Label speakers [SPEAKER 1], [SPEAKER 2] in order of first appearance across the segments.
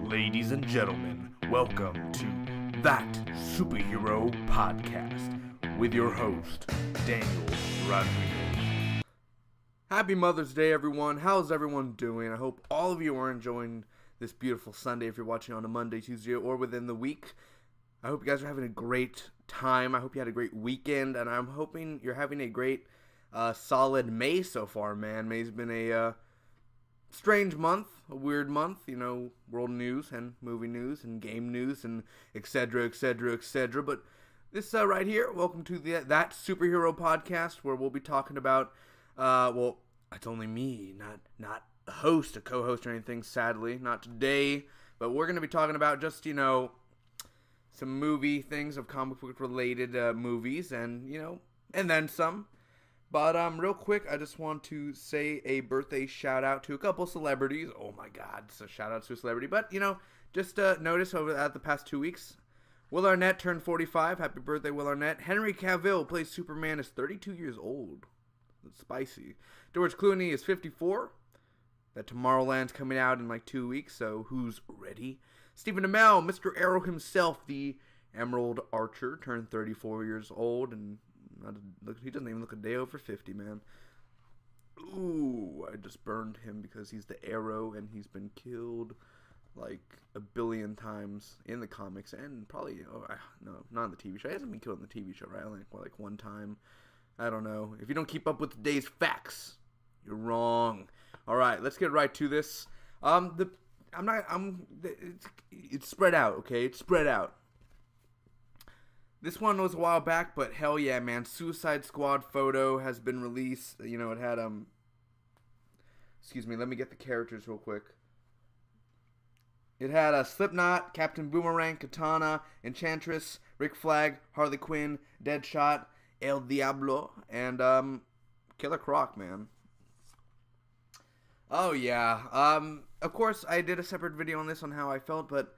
[SPEAKER 1] Ladies and gentlemen, welcome to That SuperHero Podcast with your host, Daniel Rodriguez. Happy Mother's Day, everyone. How's everyone doing? I hope all of you are enjoying this beautiful Sunday if you're watching on a Monday, Tuesday, or within the week. I hope you guys are having a great time. I hope you had a great weekend, and I'm hoping you're having a great, solid May so far, man. May's been a strange month, a weird month, you know, world news and movie news and game news and etc., etc., etc. But this right here, welcome to That SuperHero Podcast, where we'll be talking about, well, it's only me, not a host, a co-host or anything, sadly, not today, but we're going to be talking about just, you know, some movie things of comic book related movies and, you know, and then some. But real quick, I just want to say a birthday shout out to a couple celebrities. Oh my God, so shout out to a celebrity. But you know, just notice over at the past 2 weeks, Will Arnett turned 45. Happy birthday, Will Arnett. Henry Cavill plays Superman, is 32 years old. That's spicy. George Clooney is 54. That Tomorrowland's coming out in like 2 weeks, so who's ready? Stephen Amell, Mr. Arrow himself, the Emerald Archer, turned 34 years old, and he doesn't even look a day over 50, man. Ooh, I just burned him because he's the Arrow, and he's been killed like a billion times in the comics, and probably, no, not in the TV show. He hasn't been killed in the TV show, right? Like one time. I don't know. If you don't keep up with today's facts, you're wrong. All right, let's get right to this. It's spread out, okay? It's spread out. This one was a while back, but hell yeah, man. Suicide Squad photo has been released. You know, it had, excuse me, let me get the characters real quick. It had Slipknot, Captain Boomerang, Katana, Enchantress, Rick Flag, Harley Quinn, Deadshot, El Diablo, and, Killer Croc, man. Oh yeah, of course I did a separate video on this on how I felt, but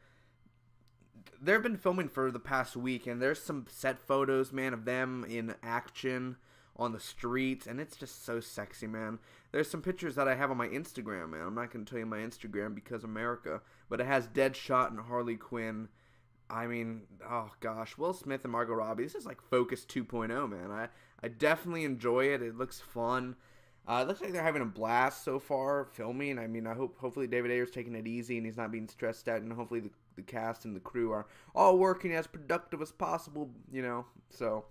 [SPEAKER 1] they've been filming for the past week, and there's some set photos, man, of them in action on the streets, and it's just so sexy, man. There's some pictures that I have on my Instagram, man. I'm not going to tell you my Instagram because America, but it has Deadshot and Harley Quinn. I mean, oh gosh, Will Smith and Margot Robbie. This is like Focus 2.0, man. I definitely enjoy it. It looks fun. It looks like they're having a blast so far filming. I mean, hopefully David Ayer's taking it easy and he's not being stressed out, and hopefully the cast and the crew are all working as productive as possible, you know. So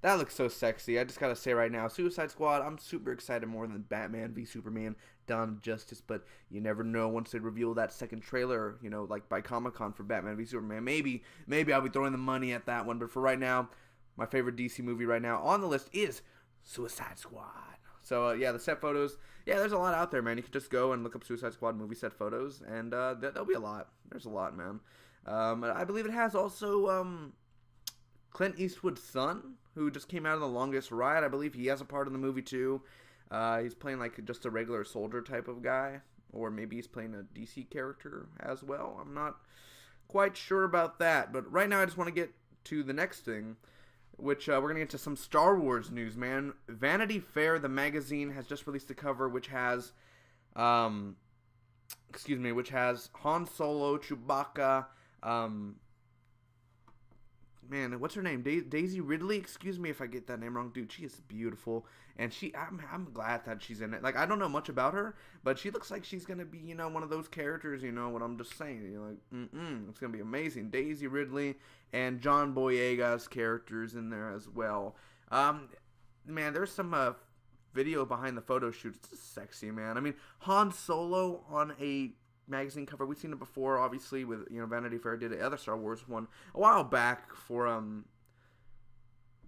[SPEAKER 1] that looks so sexy. I just gotta say right now, Suicide Squad, I'm super excited more than Batman v Superman, Dawn of Justice, but you never know once they reveal that second trailer, you know, like by Comic-Con for Batman v Superman. Maybe I'll be throwing the money at that one, but for right now, my favorite DC movie right now on the list is Suicide Squad. So, yeah, the set photos, yeah, there's a lot out there, man. You can just go and look up Suicide Squad movie set photos, and there'll be a lot. There's a lot, man. I believe it has also Clint Eastwood's son, who just came out of The Longest Ride. I believe he has a part in the movie, too. He's playing, like, just a regular soldier type of guy, or maybe he's playing a DC character as well. I'm not quite sure about that, but right now I just want to get to the next thing, which we're going to get to some Star Wars news, man. Vanity Fair, the magazine, has just released a cover which has, Han Solo, Chewbacca, man, what's her name? Daisy Ridley? Excuse me if I get that name wrong. Dude, she is beautiful, and I'm glad that she's in it. Like, I don't know much about her, but she looks like she's gonna be, you know, one of those characters, you know what I'm just saying. You're like, it's gonna be amazing. Daisy Ridley and John Boyega's characters in there as well. Man, there's some video behind the photo shoot. It's just sexy, man. I mean, Han Solo on a magazine cover. We've seen it before, obviously, with, you know, Vanity Fair did the other Star Wars one a while back for, I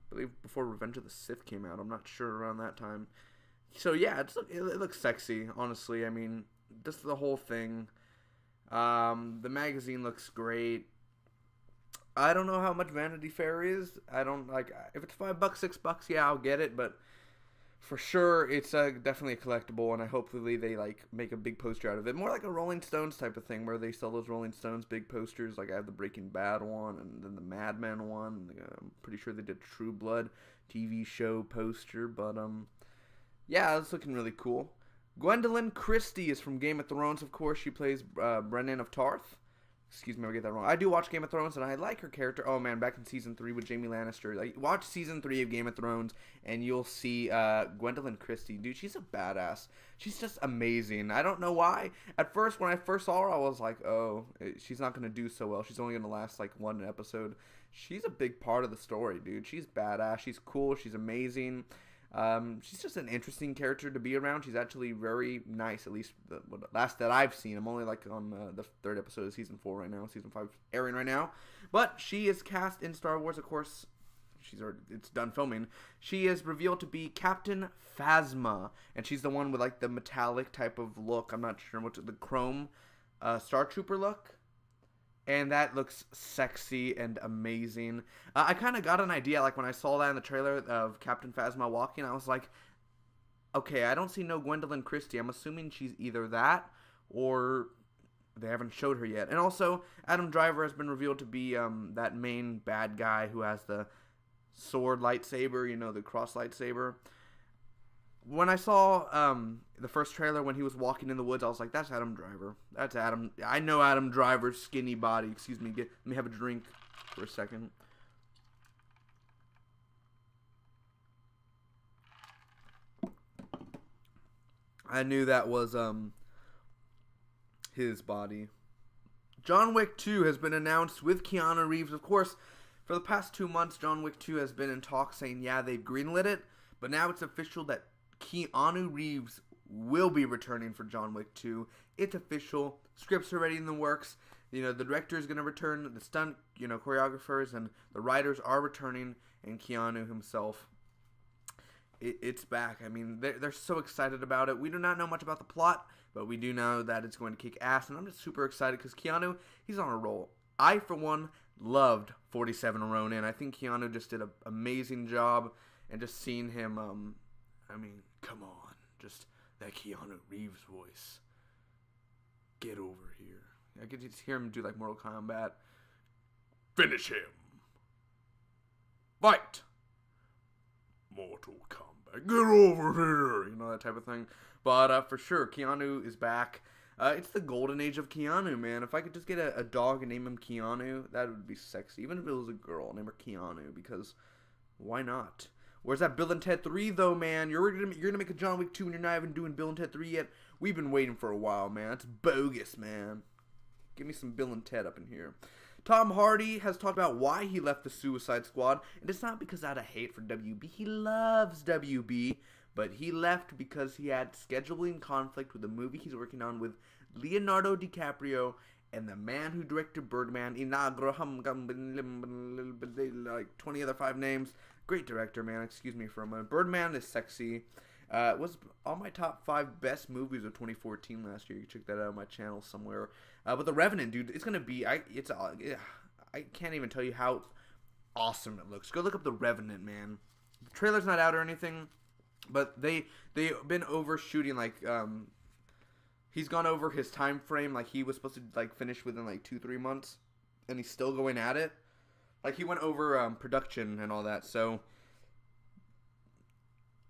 [SPEAKER 1] believe before Revenge of the Sith came out. I'm not sure, around that time. So, yeah, it looks sexy, honestly. I mean, just the whole thing. The magazine looks great. I don't know how much Vanity Fair is. I don't, like, if it's $5, $6, yeah, I'll get it, but for sure, it's definitely a collectible, and hopefully they, like, make a big poster out of it. More like a Rolling Stones type of thing, where they sell those Rolling Stones big posters. Like, I have the Breaking Bad one, and then the Mad Men one. I'm pretty sure they did True Blood TV show poster, but, yeah, it's looking really cool. Gwendolyn Christie is from Game of Thrones, of course. She plays Brennan of Tarth. Excuse me, I get that wrong. I do watch Game of Thrones, and I like her character. Oh man, back in season 3 with Jaime Lannister. Like, watch season 3 of Game of Thrones, and you'll see Gwendolyn Christie. Dude, she's a badass. She's just amazing. I don't know why. At first, when I first saw her, I was like, oh, she's not gonna do so well. She's only gonna last like one episode. She's a big part of the story, dude. She's badass. She's cool. She's amazing. She's just an interesting character to be around. She's actually very nice, at least the last that I've seen. I'm only like on the 3rd episode of season 4 right now. Season 5 airing right now. But she is cast in Star Wars, of course. It's done filming. She is revealed to be Captain Phasma, and she's the one with like the metallic type of look. I'm not sure the chrome Star Trooper look. And that looks sexy and amazing. I kind of got an idea, like when I saw that in the trailer of Captain Phasma walking, I was like, okay, I don't see no Gwendolyn Christie. I'm assuming she's either that or they haven't showed her yet. And also, Adam Driver has been revealed to be that main bad guy who has the sword lightsaber, you know, the cross lightsaber. When I saw the first trailer when he was walking in the woods, I was like, that's Adam Driver. That's Adam. I know Adam Driver's skinny body. Excuse me. Let me have a drink for a second. I knew that was his body. John Wick 2 has been announced with Keanu Reeves. Of course, for the past 2 months, John Wick 2 has been in talks saying, yeah, they've greenlit it. But now it's official that Keanu Reeves will be returning for John Wick 2. It's official. Scripts are ready in the works. You know, the director is going to return. The stunt, choreographers and the writers are returning. And Keanu himself, it's back. I mean, they're so excited about it. We do not know much about the plot, but we do know that it's going to kick ass. And I'm just super excited because Keanu, he's on a roll. I, for one, loved 47 Ronin. I think Keanu just did an amazing job. And just seeing him, I mean, come on. Just that Keanu Reeves voice. Get over here. I could just hear him do like Mortal Kombat. Finish him. Fight. Mortal Kombat. Get over here. You know, that type of thing. But for sure, Keanu is back. It's the golden age of Keanu, man. If I could just get a dog and name him Keanu, that would be sexy. Even if it was a girl, name her Keanu. Because why not? Where's that Bill and Ted 3, though, man? You're gonna make a John Wick 2 and you're not even doing Bill and Ted 3 yet? We've been waiting for a while, man. That's bogus, man. Give me some Bill and Ted up in here. Tom Hardy has talked about why he left the Suicide Squad. And it's not because out of hate for WB. He loves WB. But he left because he had scheduling conflict with the movie he's working on with Leonardo DiCaprio and the man who directed Birdman, like 20 other 5 names. Great director, man. Excuse me for a moment. Birdman is sexy. It was on my top 5 best movies of 2014 last year. You can check that out on my channel somewhere. But The Revenant, dude, it's gonna be. I can't even tell you how awesome it looks. Go look up The Revenant, man. The trailer's not out or anything, but they've been overshooting. Like he's gone over his time frame. Like he was supposed to like finish within like 2-3 months, and he's still going at it. Like, he went over production and all that, so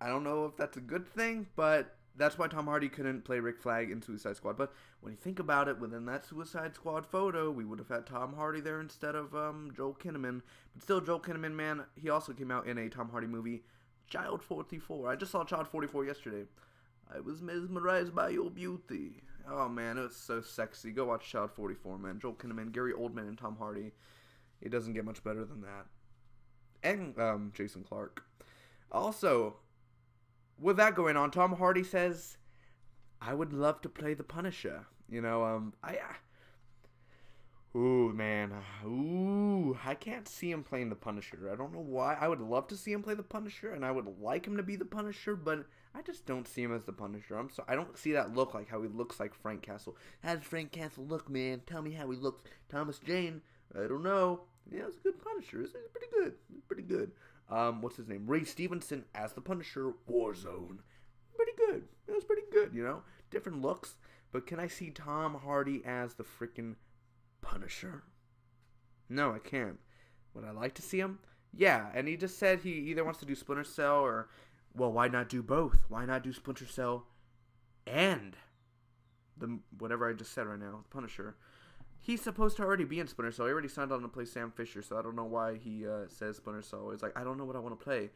[SPEAKER 1] I don't know if that's a good thing, but that's why Tom Hardy couldn't play Rick Flag in Suicide Squad. But when you think about it, within that Suicide Squad photo, we would have had Tom Hardy there instead of Joel Kinnaman. But still, Joel Kinnaman, man, he also came out in a Tom Hardy movie, Child 44. I just saw Child 44 yesterday. I was mesmerized by your beauty. Oh, man, it was so sexy. Go watch Child 44, man. Joel Kinnaman, Gary Oldman, and Tom Hardy. It doesn't get much better than that. And Jason Clarke. Also, with that going on, Tom Hardy says, I would love to play the Punisher. You know, ooh, man. Ooh, I can't see him playing the Punisher. I don't know why. I would love to see him play the Punisher, and I would like him to be the Punisher, but I just don't see him as the Punisher. I don't see that look like how he looks like Frank Castle. How does Frank Castle look, man? Tell me how he looks. Thomas Jane. I don't know. Yeah, it's a good Punisher. It's pretty good. It's pretty good. What's his name? Ray Stevenson as the Punisher. Warzone. Pretty good. It was pretty good, you know? Different looks. But can I see Tom Hardy as the freaking Punisher? No, I can't. Would I like to see him? Yeah, and he just said he either wants to do Splinter Cell or, well, why not do both? Why not do Splinter Cell and the whatever I just said right now, Punisher? he's supposed to already be in Splinter Cell. He already signed on to play Sam Fisher, so I don't know why he says Splinter Cell. It's like, I don't know what I want to play.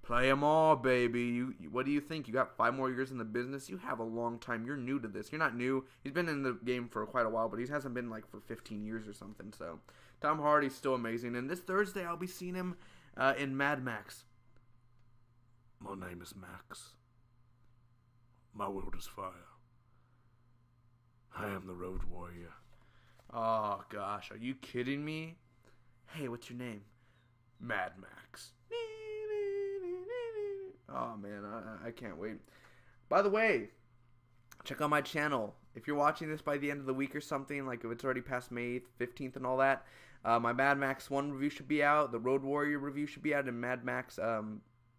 [SPEAKER 1] Play them all, baby. What do you think? You got 5 more years in the business? You have a long time. You're new to this. You're not new. He's been in the game for quite a while, but he hasn't been like for 15 years or something. So Tom Hardy's still amazing. And this Thursday, I'll be seeing him in Mad Max. My name is Max. My world is fire. I am the road warrior. Oh, gosh. Are you kidding me? Hey, what's your name? Mad Max. Oh, man. I can't wait. By the way, check out my channel. If you're watching this by the end of the week or something, like if it's already past May 15th and all that, my Mad Max 1 review should be out. The Road Warrior review should be out. And Mad Max,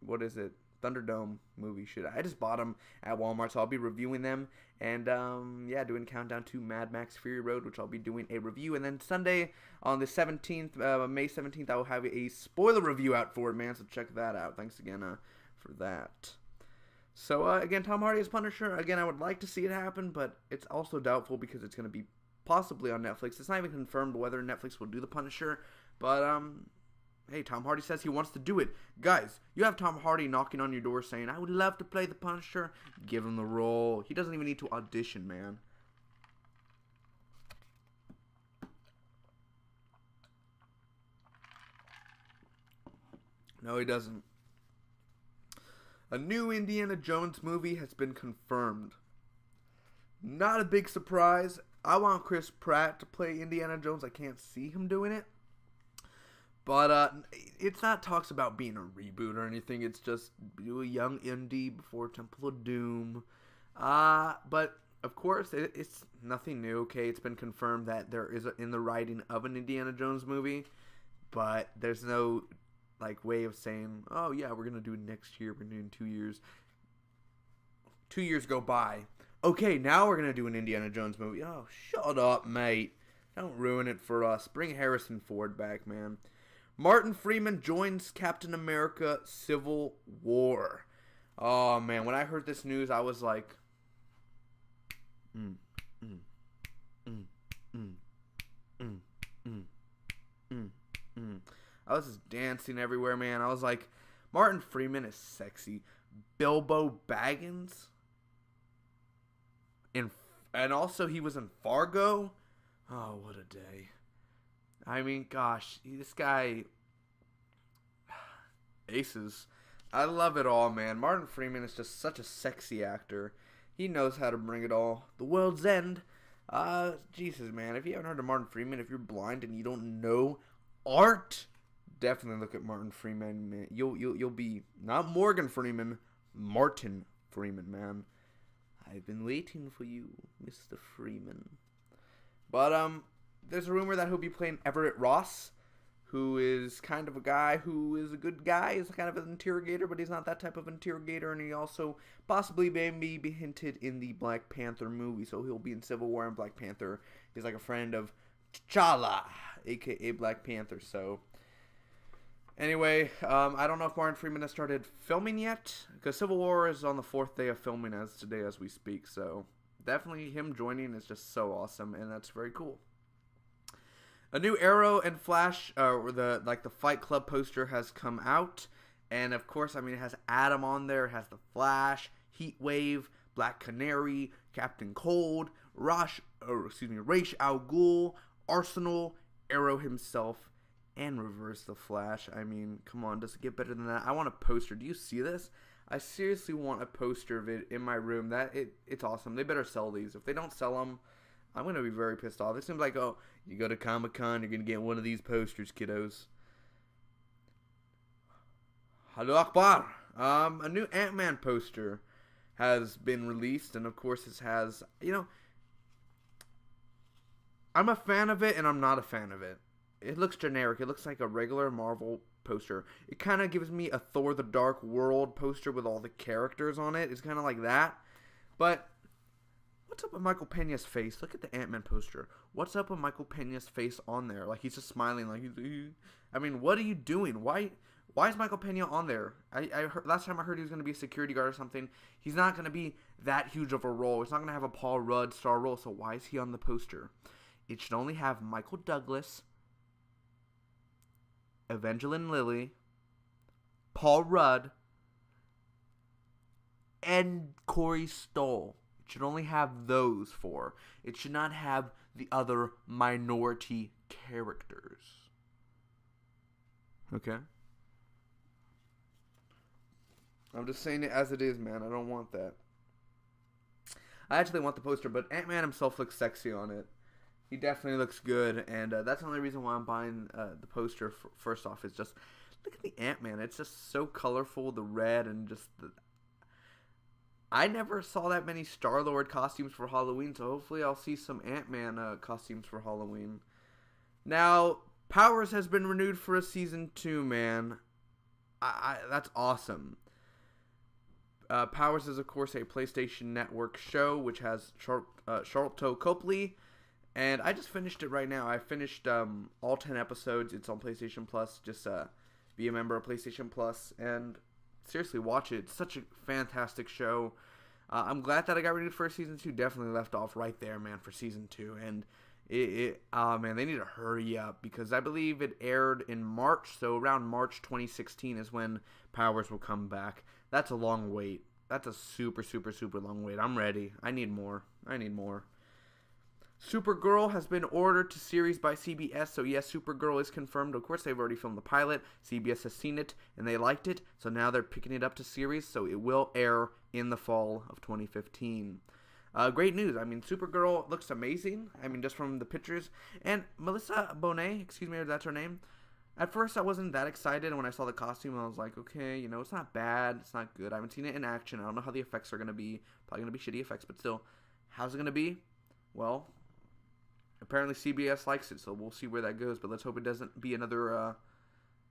[SPEAKER 1] what is it? Thunderdome movie should. I just bought them at Walmart, so I'll be reviewing them. And, yeah, doing countdown to Mad Max Fury Road, which I'll be doing a review. And then Sunday, on the 17th, May 17th, I will have a spoiler review out for it, man. So check that out. Thanks again for that. So, again, Tom Hardy as Punisher. Again, I would like to see it happen, but it's also doubtful because it's going to be possibly on Netflix. It's not even confirmed whether Netflix will do the Punisher. But, hey, Tom Hardy says he wants to do it. Guys, you have Tom Hardy knocking on your door saying, I would love to play the Punisher. Give him the role. He doesn't even need to audition, man. No, he doesn't. A new Indiana Jones movie has been confirmed. Not a big surprise. I want Chris Pratt to play Indiana Jones. I can't see him doing it. But it's not talks about being a reboot or anything. It's just do a young Indy before Temple of Doom. But of course, it's nothing new. Okay, it's been confirmed that there is in the writing of an Indiana Jones movie, but there's no like way of saying, oh yeah, we're gonna do it next year. We're gonna do it in 2 years. 2 years go by. Okay, now we're gonna do an Indiana Jones movie. Oh, shut up, mate. Don't ruin it for us. Bring Harrison Ford back, man. Martin Freeman joins Captain America Civil War. Oh, man. When I heard this news, I was like, I was just dancing everywhere, man. I was like, Martin Freeman is sexy. Bilbo Baggins? And also he was in Fargo? Oh, what a day. I mean, gosh, this guy, aces. I love it all, man. Martin Freeman is just such a sexy actor. He knows how to bring it all. The World's End. Jesus, man. If you haven't heard of Martin Freeman, if you're blind and you don't know art, definitely look at Martin Freeman, man. You'll be not Morgan Freeman, Martin Freeman, man. I've been waiting for you, Mr. Freeman. But there's a rumor that he'll be playing Everett Ross, who is kind of a guy who is a good guy. He's kind of an interrogator, but he's not that type of interrogator. And he also possibly maybe be hinted in the Black Panther movie. So he'll be in Civil War and Black Panther. He's like a friend of T'Challa, a.k.a. Black Panther. So anyway, I don't know if Martin Freeman has started filming yet, because Civil War is on the 4th day of filming today as we speak. So definitely him joining is just so awesome, and that's very cool. A new Arrow and Flash, the Fight Club poster has come out, and of course, I mean, it has Adam on there. It has the Flash, Heatwave, Black Canary, Captain Cold, Ra's al Ghul, Arsenal, Arrow himself, and Reverse the Flash. I mean, come on, does it get better than that? I want a poster. Do you see this? I seriously want a poster of it in my room. It's awesome. They better sell these. If they don't sell them, I'm going to be very pissed off. It seems like, oh, you go to Comic-Con, you're going to get one of these posters, kiddos. Hello Akbar. A new Ant-Man poster has been released, and of course it has, I'm a fan of it, and I'm not a fan of it. It looks generic. It looks like a regular Marvel poster. It kind of gives me a Thor the Dark World poster with all the characters on it. It's kind of like that. But what's up with Michael Pena's face? Look at the Ant-Man poster. What's up with Michael Pena's face on there? Like, he's just smiling. Like, I mean, what are you doing? Why is Michael Pena on there? I heard, last time I heard he was going to be a security guard or something. He's not going to be that huge of a role. He's not going to have a Paul Rudd star role. So why is he on the poster? it should only have Michael Douglas, Evangeline Lilly, Paul Rudd, and Corey Stoll. It should only have those 4. It should not have the other minority characters. Okay? I'm just saying it as it is, man. I don't want that. I actually want the poster, but Ant-Man himself looks sexy on it. He definitely looks good, and that's the only reason why I'm buying the poster. First off, is just look at the Ant-Man. It's just so colorful, the red, and just the... I never saw that many Star-Lord costumes for Halloween, so hopefully I'll see some Ant-Man costumes for Halloween. Now, Powers has been renewed for a season 2, man. That's awesome. Powers is, of course, a PlayStation Network show, which has Charlton Copley, and I just finished it right now. I finished all 10 episodes. It's on PlayStation Plus. Just be a member of PlayStation Plus, and seriously, watch it. It's such a fantastic show. I'm glad that I got renewed for season 2. Definitely left off right there, man, for season 2, and man, they need to hurry up, because I believe it aired in March, so around March 2016 is when Powers will come back. That's a long wait. That's a super, super, super long wait. I'm ready. I need more. Supergirl has been ordered to series by CBS, so yes, Supergirl is confirmed. Of course, they've already filmed the pilot. CBS has seen it, and they liked it, so now they're picking it up to series, so it will air in the fall of 2015. Great news. I mean, Supergirl looks amazing. I mean, just from the pictures. And Melissa Bonet, excuse me, if that's her name. At first, I wasn't that excited, and when I saw the costume, I was like, okay, you know, it's not bad, it's not good. I haven't seen it in action. I don't know how the effects are going to be. Probably going to be shitty effects, but still, how's it going to be? Well, apparently CBS likes it, so we'll see where that goes, but let's hope it doesn't be another,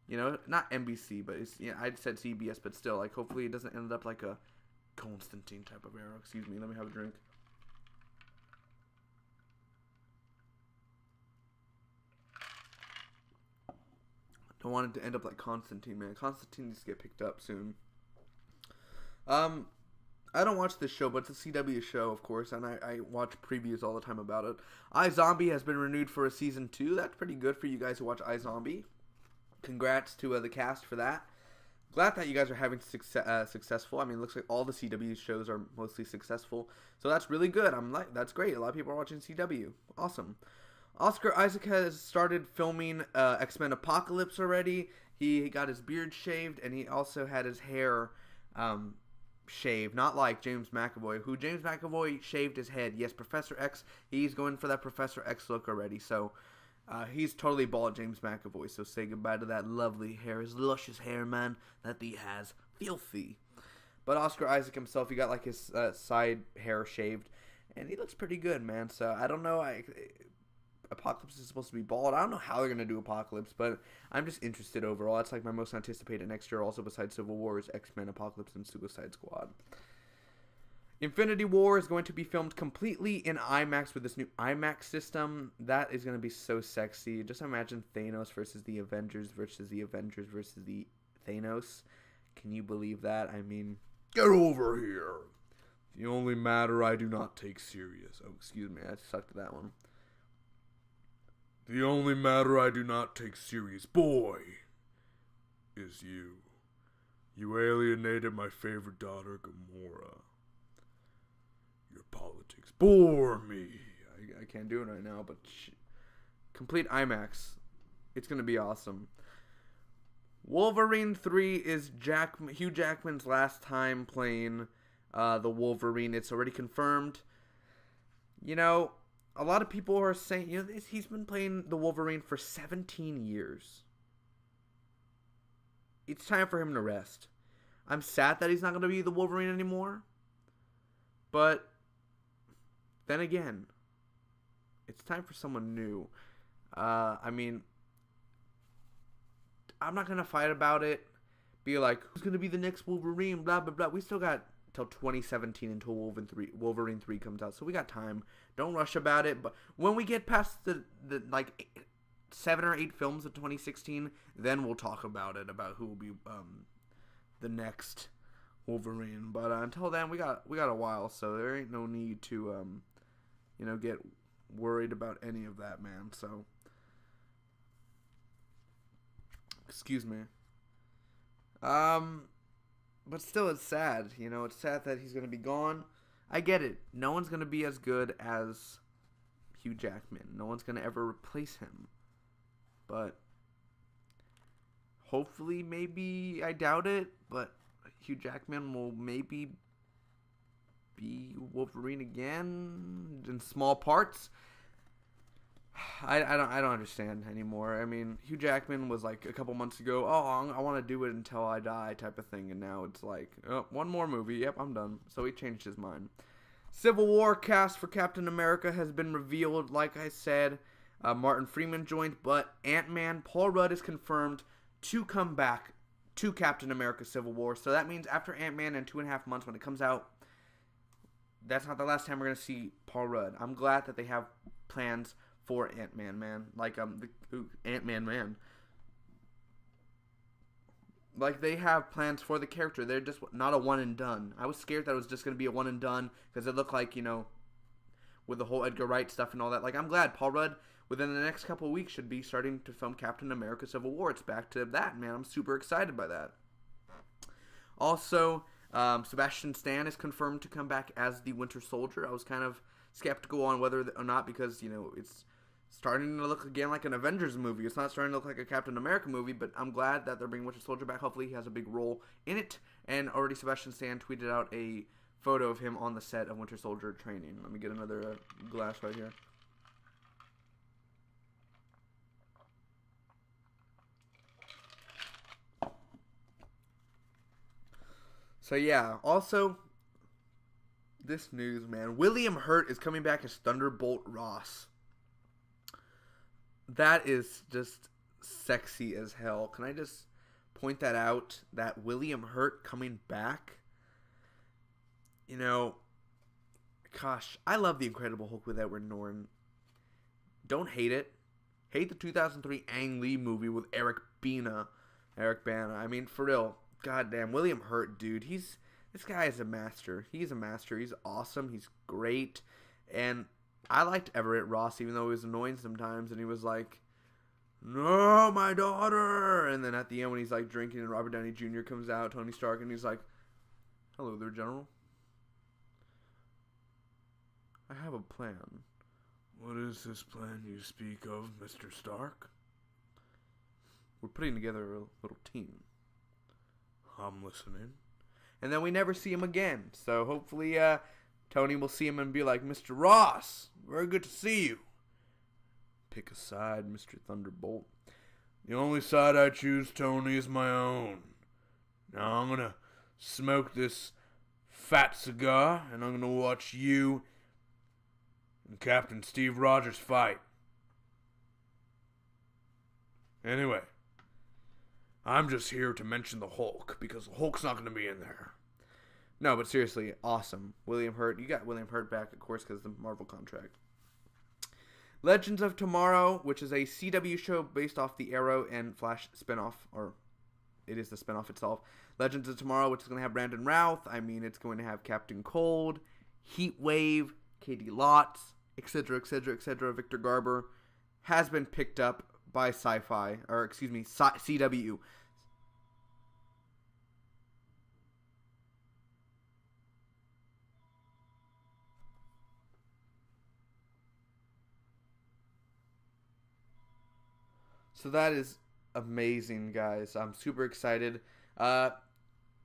[SPEAKER 1] you know, not NBC, but it's, yeah, I said CBS, but still, like, hopefully it doesn't end up like a Constantine type of era. Excuse me, let me have a drink. Don't want it to end up like Constantine, man. Constantine needs to get picked up soon. I don't watch this show, but it's a CW show, of course, and I watch previews all the time about it. iZombie has been renewed for a season 2. That's pretty good for you guys who watch iZombie. Congrats to the cast for that. Glad that you guys are having successful. I mean, it looks like all the CW shows are mostly successful, so that's really good. That's great. A lot of people are watching CW. Awesome. Oscar Isaac has started filming X-Men Apocalypse already. He got his beard shaved, and he also had his hair shaved. Not like James McAvoy, who James McAvoy shaved his head. Yes, Professor X, he's going for that Professor X look already. So he's totally bald, James McAvoy. So say goodbye to that lovely hair, his luscious hair, man, that he has. Filthy. But Oscar Isaac himself, he got like his side hair shaved, and he looks pretty good, man. So I don't know. Apocalypse is supposed to be bald. I don't know how they're going to do Apocalypse, but I'm just interested overall. That's like my most anticipated next year, also besides Civil War, is X-Men Apocalypse and Suicide Squad. Infinity War is going to be filmed completely in IMAX with this new IMAX system. That is going to be so sexy. Just imagine Thanos versus the Avengers versus the Avengers versus the Thanos. Can you believe that? I mean, get over here. The only matter I do not take serious. Oh, excuse me. I sucked at that one. The only matter I do not take serious, boy, is you. You alienated my favorite daughter, Gamora. Your politics bore me. I can't do it right now, but complete IMAX. It's going to be awesome. Wolverine 3 is Hugh Jackman's last time playing the Wolverine. It's already confirmed. You know, a lot of people are saying, you know, he's been playing the Wolverine for 17 years. It's time for him to rest. I'm sad that he's not going to be the Wolverine anymore. But then again, it's time for someone new. I mean, I'm not going to fight about it. Be like, who's going to be the next Wolverine? Blah, blah, blah. We still got till 2017 until Wolverine 3 comes out. So we got time. Don't rush about it. But when we get past the like 7 or 8 films of 2016, then we'll talk about it, about who will be the next Wolverine. But until then, we got a while, so there ain't no need to you know, get worried about any of that, man. So, excuse me. But still, it's sad. You know, it's sad that he's gonna be gone. I get it. No one's gonna be as good as Hugh Jackman. No one's gonna ever replace him. But hopefully, maybe, I doubt it, but Hugh Jackman will maybe be Wolverine again in small parts. I don't understand anymore. I mean, Hugh Jackman was like a couple months ago, oh, I want to do it until I die type of thing, and now it's like, oh, one more movie, yep, I'm done. So he changed his mind. Civil War cast for Captain America has been revealed. Like I said, Martin Freeman joined, but Ant-Man, Paul Rudd is confirmed to come back to Captain America Civil War. So that means after Ant-Man in 2.5 months when it comes out, that's not the last time we're going to see Paul Rudd. I'm glad that they have plans for Ant-Man, man. Like, Ant-Man, man. Like, they have plans for the character. They're just not a one and done. I was scared that it was just going to be a one and done because it looked like, you know, with the whole Edgar Wright stuff and all that. Like, I'm glad Paul Rudd, within the next couple of weeks, should be starting to film Captain America Civil War. It's back to that, man. I'm super excited by that. Also, Sebastian Stan is confirmed to come back as the Winter Soldier. I was kind of skeptical on whether or not because, you know, it's starting to look again like an Avengers movie. It's not starting to look like a Captain America movie, but I'm glad that they're bringing Winter Soldier back. Hopefully he has a big role in it. And already Sebastian Stan tweeted out a photo of him on the set of Winter Soldier training. Let me get another glass right here. So yeah, also, this news, man. William Hurt is coming back as Thunderbolt Ross. That is just sexy as hell. Can I just point that out? That William Hurt coming back? You know, gosh, I love The Incredible Hulk with Edward Norton. Don't hate it. Hate the 2003 Ang Lee movie with Eric Bana. I mean, for real. Goddamn, William Hurt, dude. This guy is a master. He's a master. He's awesome. He's great. And I liked Everett Ross, even though he was annoying sometimes. And he was like, no, my daughter. And then at the end, when he's like drinking and Robert Downey Jr. comes out, Tony Stark, and he's like, hello there, General. I have a plan. What is this plan you speak of, Mr. Stark? We're putting together a little team. I'm listening. And then we never see him again. So hopefully Tony will see him and be like, Mr. Ross, very good to see you. Pick a side, Mr. Thunderbolt. The only side I choose, Tony, is my own. Now I'm going to smoke this fat cigar, and I'm going to watch you and Captain Steve Rogers fight. Anyway, I'm just here to mention the Hulk, because the Hulk's not going to be in there. No, but seriously, awesome. William Hurt. You got William Hurt back, of course, because of the Marvel contract. Legends of Tomorrow, which is a CW show based off the Arrow and Flash spinoff, or it is the spinoff itself. Legends of Tomorrow, which is going to have Brandon Routh. I mean, it's going to have Captain Cold, Heatwave, Katie Lotz, etc., etc., etc. Victor Garber has been picked up by CW. So that is amazing, guys. I'm super excited. I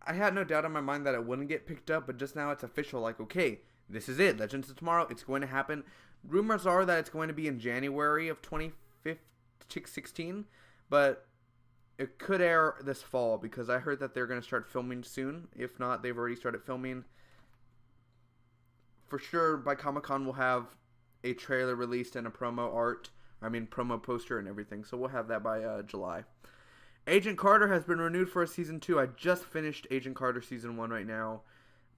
[SPEAKER 1] had no doubt in my mind that it wouldn't get picked up, but just now it's official. Like, okay, this is it. Legends of Tomorrow. It's going to happen. Rumors are that it's going to be in January of 2016, but it could air this fall because I heard that they're going to start filming soon. If not, they've already started filming. For sure, by Comic-Con, we'll have a trailer released and a promo poster and everything. So we'll have that by July. Agent Carter has been renewed for a season 2. I just finished Agent Carter season 1 right now.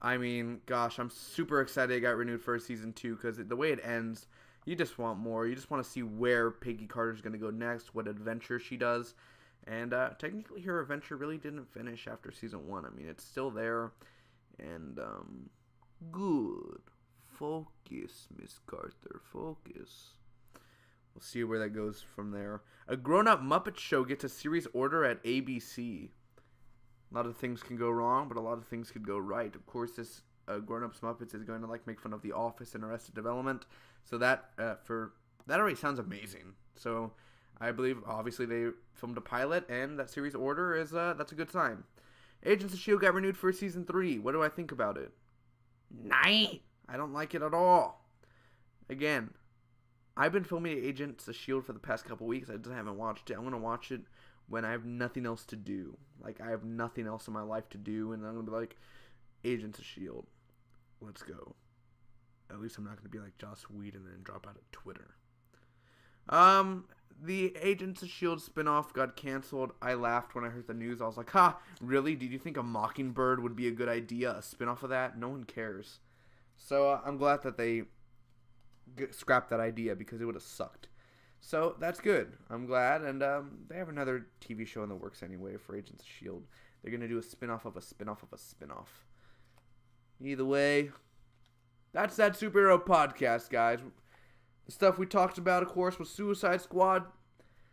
[SPEAKER 1] I mean, gosh, I'm super excited it got renewed for a season 2 because the way it ends, you just want more. You just want to see where Peggy Carter's going to go next, what adventure she does. And technically her adventure really didn't finish after season 1. I mean, it's still there. And good Focus, Miss Carter, focus. We'll see where that goes from there. A grown-up Muppet show gets a series order at ABC. A lot of things can go wrong, but a lot of things could go right. Of course, this Grown-Ups Muppets is going to make fun of The Office and Arrested Development. So that already sounds amazing. So I believe obviously they filmed a pilot, and that series order is that's a good sign. Agents of S.H.I.E.L.D. got renewed for season 3. What do I think about it? Nah, I don't like it at all. Again, I've been filming Agents of S.H.I.E.L.D. for the past couple weeks. I just haven't watched it. I'm gonna watch it when I have nothing else to do. Like, I have nothing else in my life to do, and I'm going to be like, Agents of S.H.I.E.L.D., let's go. At least I'm not going to be like Joss Whedon and drop out of Twitter. The Agents of S.H.I.E.L.D. spinoff got canceled. I laughed when I heard the news. I was like, ha, really? Did you think a Mockingbird would be a good idea? A spinoff of that? No one cares. So, I'm glad that they scrapped that idea because it would have sucked. So, that's good. I'm glad. And they have another TV show in the works anyway for Agents of S.H.I.E.L.D. They're going to do a spinoff of a spinoff of a spinoff. Either way, that's that Superhero podcast, guys. The stuff we talked about, of course, was Suicide Squad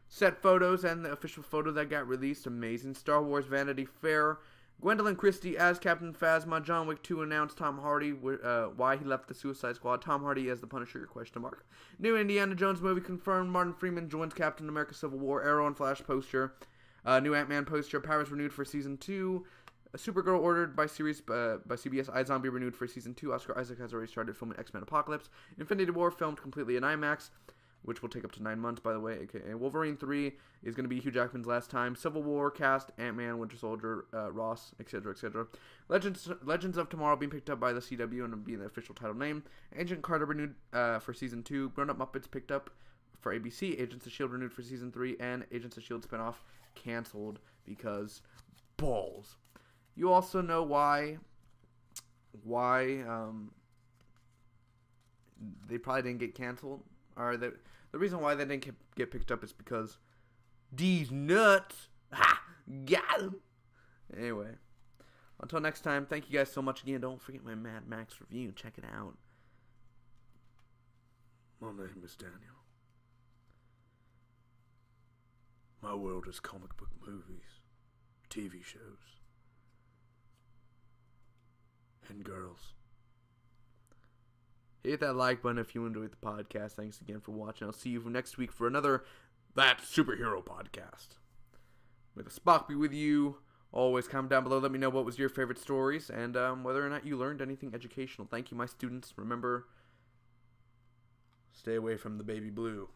[SPEAKER 1] set photos and the official photo that got released. Amazing. Star Wars Vanity Fair. Gwendolyn Christie as Captain Phasma. John Wick 2 announced Tom Hardy why he left the Suicide Squad. Tom Hardy as the Punisher, ? New Indiana Jones movie confirmed. Martin Freeman joins Captain America Civil War. Arrow and Flash poster. New Ant-Man poster. Powers renewed for season 2. Supergirl ordered by CBS. iZombie renewed for season 2. Oscar Isaac has already started filming X-Men Apocalypse. Infinity War filmed completely in IMAX, which will take up to 9 months, by the way. Okay. And Wolverine 3 is going to be Hugh Jackman's last time. Civil War cast, Ant-Man, Winter Soldier, Ross, etc., etc. Legends of Tomorrow being picked up by the CW and being the official title name. Agent Carter renewed for season 2. Grown Up Muppets picked up for ABC. Agents of S.H.I.E.L.D. renewed for season 3. And Agents of S.H.I.E.L.D. spinoff canceled because balls. You also know why they probably didn't get canceled, or the reason why they didn't get picked up is because these nuts, got them. Anyway, until next time, thank you guys so much again. Don't forget my Mad Max review. Check it out. My name is Daniel. My world is comic book movies, TV shows, and girls. Hit that like button if you enjoyed the podcast. Thanks again for watching. I'll see you next week for another That Superhero podcast. May the Spock be with you. Always comment down below. Let me know what was your favorite stories and whether or not you learned anything educational. Thank you, my students. Remember, stay away from the baby blue.